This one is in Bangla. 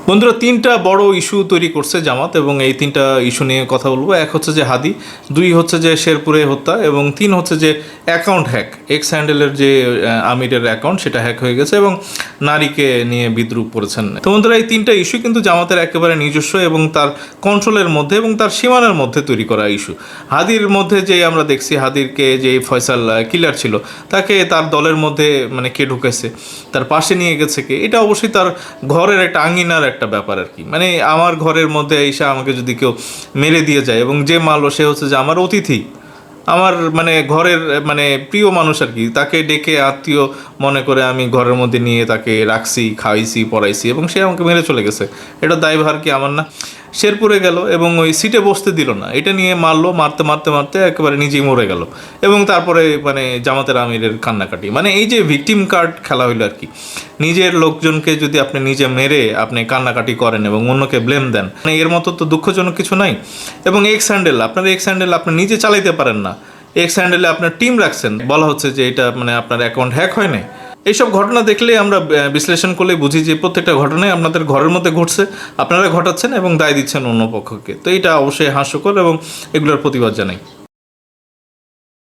বন্ধুরা, তিনটা বড় ইস্যু তৈরি করছে জামাত, এবং এই তিনটা ইস্যু নিয়ে কথা বলবো। এক হচ্ছে যে হাদি, দুই হচ্ছে যে শেরপুরে হত্যা, এবং তিন হচ্ছে যে অ্যাকাউন্ট হ্যাক। এক্স হ্যান্ডেলের যে আমিরের অ্যাকাউন্ট সেটা হ্যাক হয়ে গেছে এবং নারীকে নিয়ে বিদ্রুপ করেছেন। তো বন্ধুরা, এই তিনটা ইস্যু কিন্তু জামাতের একেবারে নিজস্ব এবং তার কন্ট্রোলের মধ্যে এবং তার সীমানার মধ্যে তৈরি করা ইস্যু। হাদির মধ্যে যে আমরা দেখছি, হাদিরকে যে ফয়সাল কিলার ছিল তাকে তার দলের মধ্যে মানে কে ঢুকেছে, তার পাশে নিয়ে গেছে কে, এটা অবশ্যই তার ঘরের একটা আঙ্গিনার একটা ব্যাপার আর কি। মানে আমার ঘরের মধ্যে এসে আমাকে যদি কেউ মেরে দিয়ে যায়, এবং যে মারলো সে হচ্ছে যে আমার অতিথি, আমার মানে ঘরের মানে প্রিয় মানুষ আর কি, তাকে ডেকে আত্মীয় মনে করে আমি ঘরের মধ্যে নিয়ে তাকে রাখছি, খাওয়াইছি, পড়াইছি, এবং সে আমাকে মেরে চলে গেছে। এটা দায়ভার কি আমার না? শেরপুরে গেল এবং ওই সিটে বসতে দিল না, এটা নিয়ে মারলো, মারতে মারতে মারতে একেবারে নিজেই মরে গেল। এবং তারপরে মানে জামাতের আমিরের কান্নাকাটি, মানে এই যে ভিকটিম কার্ড খেলা হইলো আর কি। নিজের লোকজনকে যদি আপনি নিজে মেরে আপনি কান্নাকাটি করেন এবং অন্যকে ব্লেম দেন, মানে এর মতো তো দুঃখজনক কিছু নাই। এবং এক্স হ্যান্ডেল, আপনার এক্স হ্যান্ডেল আপনি নিজে চালাইতে পারেন না, এক্স হ্যান্ডেলে আপনার টিম রাখছেন, বলা হচ্ছে যে এটা মানে আপনার অ্যাকাউন্ট হ্যাক হয় না। এইসব ঘটনা দেখলে আমরা বিশ্লেষণ করলে বুঝি যে প্রত্যেকটা ঘটনাই আপনাদের ঘরের মধ্যে ঘটছে, আপনারা ঘটাচ্ছেন এবং দায় দিচ্ছেন অন্য পক্ষকে। তো এটা অবশ্যই হাস্যকর এবং এগুলোর প্রতিবাদ জানাই।